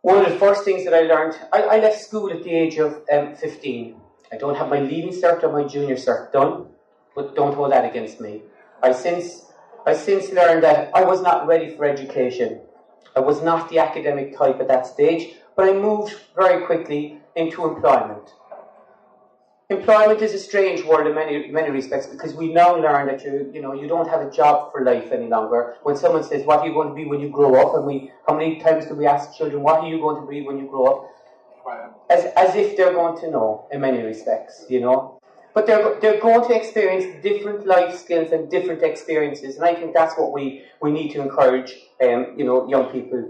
One of the first things that I learned, I left school at the age of 15. I don't have my leaving cert or my junior cert done, but don't hold that against me. I since learned that I was not ready for education. I was not the academic type at that stage, but I moved very quickly into employment. Employment is a strange world in many respects, because we now learn that you don't have a job for life any longer. When someone says, "What are you going to be when you grow up?" and how many times do we ask children, "What are you going to be when you grow up?" As if they're going to know in many respects, But they're going to experience different life skills and different experiences, and I think that's what we need to encourage young people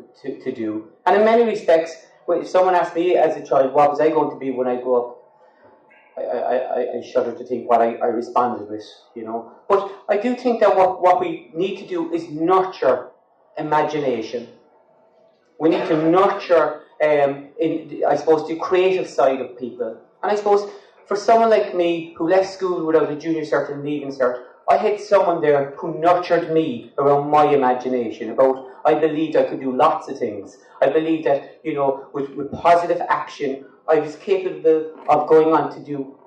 to do. And in many respects, if someone asked me as a child, what was I going to be when I grew up, I shudder to think what I responded with, But I do think that what we need to do is nurture imagination. We need to nurture, the creative side of people. And I suppose for someone like me who left school without a junior cert and leaving cert, I had someone there who nurtured me around my imagination. I believed I could do lots of things. I believed that, with positive action, I was capable of going on to do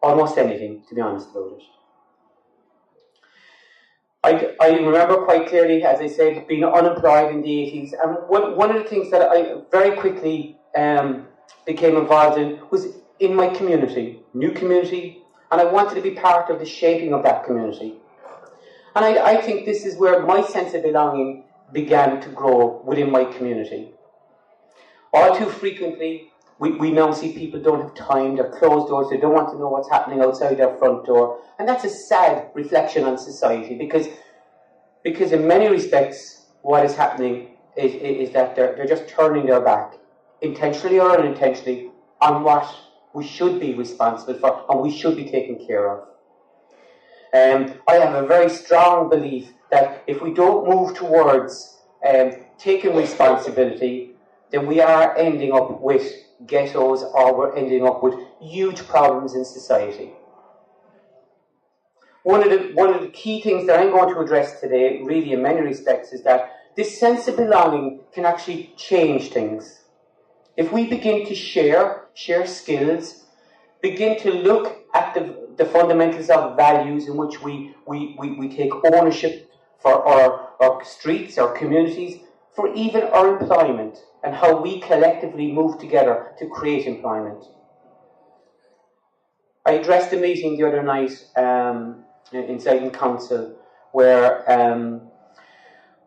almost anything, to be honest about it. I remember quite clearly, as I said, being unemployed in the 80s. And one of the things that I very quickly became involved in was in my community, new community, and I wanted to be part of the shaping of that community. And I think this is where my sense of belonging began to grow within my community. All too frequently, we now see people don't have time, they're closed doors, they don't want to know what's happening outside their front door. And that's a sad reflection on society, because in many respects, what is happening is that they're just turning their back, intentionally or unintentionally, on what we should be responsible for and we should be taken care of. I have a very strong belief that if we don't move towards taking responsibility, then we are ending up with ghettos, or we're ending up with huge problems in society. One of the key things that I'm going to address today, really in many respects, is that this sense of belonging can actually change things. If we begin to share skills, begin to look at the fundamentals of values in which we take ownership for our streets, our communities, for even our employment, and how we collectively move together to create employment. I addressed a meeting the other night inside Council where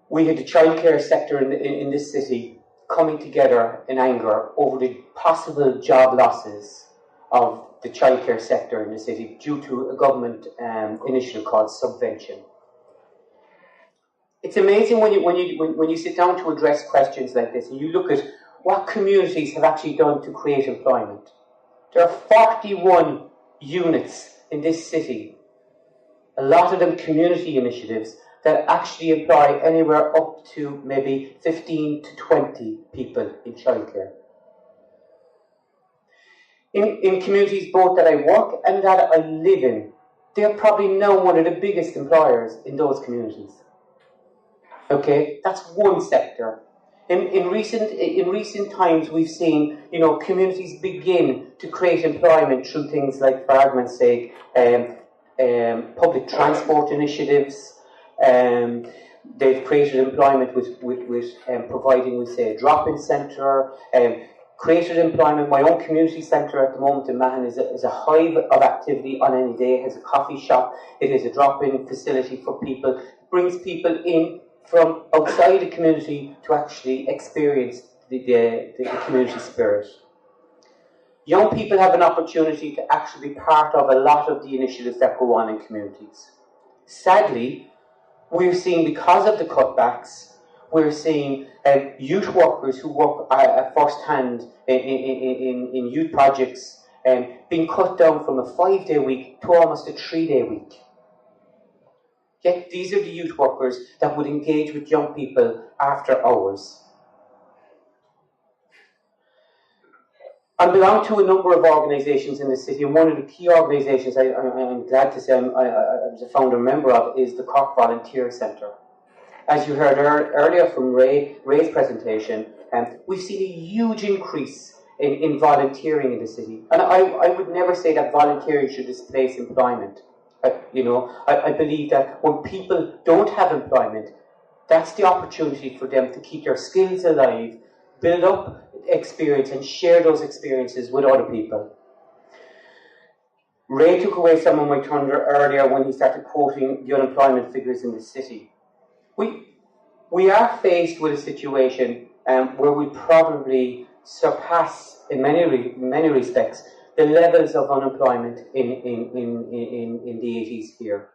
we had the childcare sector in this city coming together in anger over the possible job losses of the childcare sector in the city due to a government initiative called subvention. It's amazing when you sit down to address questions like this and you look at what communities have actually done to create employment. There are 41 units in this city, a lot of them community initiatives, that actually employ anywhere up to maybe 15 to 20 people in childcare. In communities both that I work and that I live in, they are probably now one of the biggest employers in those communities. Okay, that's one sector. In recent times, we've seen communities begin to create employment through things like, for argument's sake, public transport initiatives. They've created employment with providing, we say, a drop-in centre. Created employment. My own community centre at the moment in Mahon is a hive of activity on any day. It has a coffee shop. It is a drop-in facility for people. It brings people in from outside the community to actually experience the community spirit. Young people have an opportunity to actually be part of a lot of the initiatives that go on in communities. Sadly, we're seeing, because of the cutbacks, we're seeing youth workers who work first-hand in youth projects being cut down from a 5-day week to almost a 3-day week. Yet these are the youth workers that would engage with young people after hours. I belong to a number of organisations in the city, and one of the key organisations I'm glad to say I was a founder member of is the Cork Volunteer Centre. As you heard earlier from Ray's presentation, we've seen a huge increase in volunteering in the city. And I would never say that volunteering should displace employment. I believe that when people don't have employment, that's the opportunity for them to keep their skills alive, build up experience and share those experiences with other people. Ray took away some of my thunder earlier when he started quoting the unemployment figures in the city. We are faced with a situation where we probably surpass, in many respects, the levels of unemployment in the 80s here.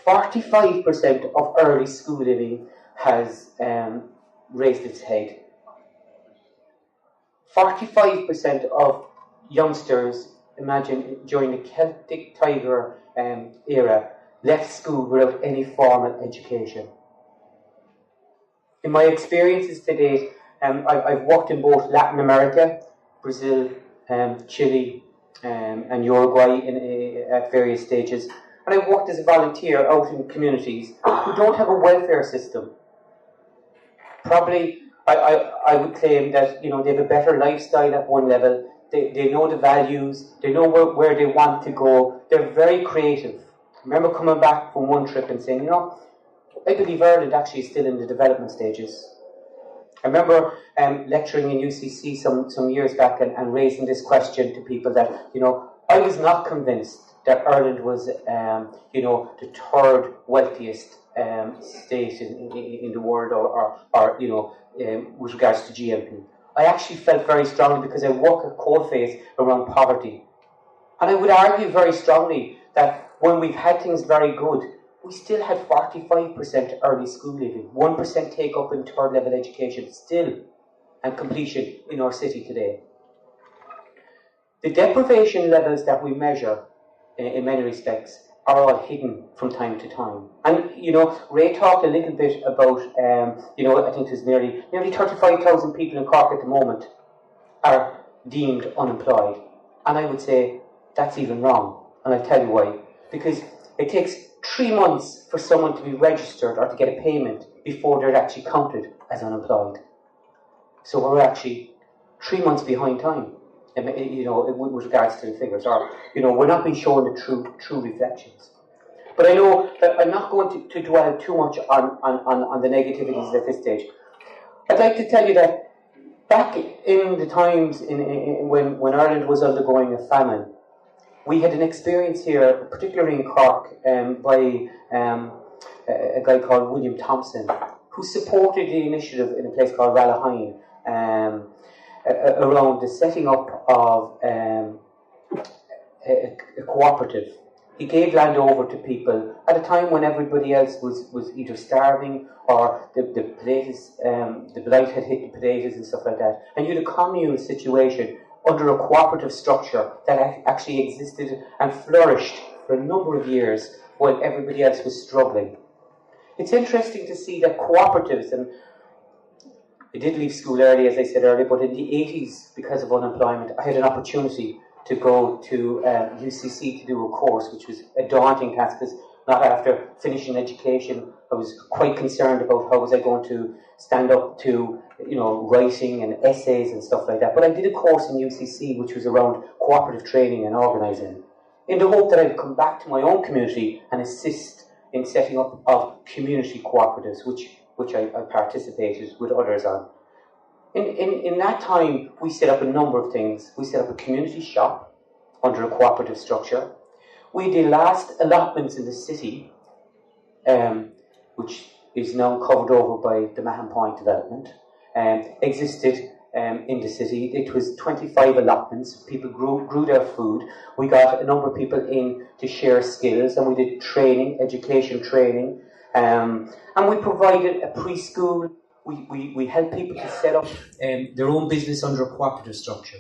45% of early school living has raised its head. 45% of youngsters, imagine, during the Celtic Tiger era, left school without any formal education. In my experiences to date, I've worked in both Latin America, Brazil, Chile, and Uruguay at various stages. And I've worked as a volunteer out in communities who don't have a welfare system. Probably, I would claim that they have a better lifestyle at one level. They know the values. They know where they want to go. They're very creative. I remember coming back from one trip and saying, I believe Ireland actually is still in the development stages. I remember lecturing in UCC some years back and raising this question to people that, I was not convinced that Ireland was, the third wealthiest state in the world or with regards to GNP. I actually felt very strongly because I work at coalface around poverty. And I would argue very strongly that when we've had things very good, we still had 45% early school living, 1% take up in third level education still, and completion in our city today. The deprivation levels that we measure in many respects are all hidden from time to time. And, Ray talked a little bit about, I think there's nearly 35,000 people in Cork at the moment are deemed unemployed. And I would say that's even wrong. And I'll tell you why. Because it takes 3 months for someone to be registered or to get a payment before they're actually counted as unemployed. So we're actually 3 months behind time, with regards to the figures. Or, we're not being shown the true reflections. But I know that I'm not going to dwell too much on the negativities at this stage. I'd like to tell you that back in the times when Ireland was undergoing a famine, we had an experience here, particularly in Cork, by a guy called William Thompson, who supported the initiative in a place called Rallahine around the setting up of a cooperative. He gave land over to people at a time when everybody else was either starving or the potatoes, the blight had hit the potatoes and stuff like that. And you had a communal situation under a cooperative structure that actually existed and flourished for a number of years while everybody else was struggling. It's interesting to see that cooperatives, and I did leave school early, as I said earlier, but in the 80s, because of unemployment, I had an opportunity to go to UCC to do a course, which was a daunting task, because not after finishing education, I was quite concerned about how was I going to stand up to writing and essays and stuff like that. But I did a course in UCC which was around cooperative training and organising, in the hope that I'd come back to my own community and assist in setting up of community cooperatives, which I participated with others on. In that time, we set up a number of things. We set up a community shop under a cooperative structure. We did last allotments in the city, which is now covered over by the Mahon Point development, existed in the city. It was 25 allotments. People grew their food. We got a number of people in to share skills, and we did training, education training, and we provided a preschool. We helped people to set up their own business under a cooperative structure.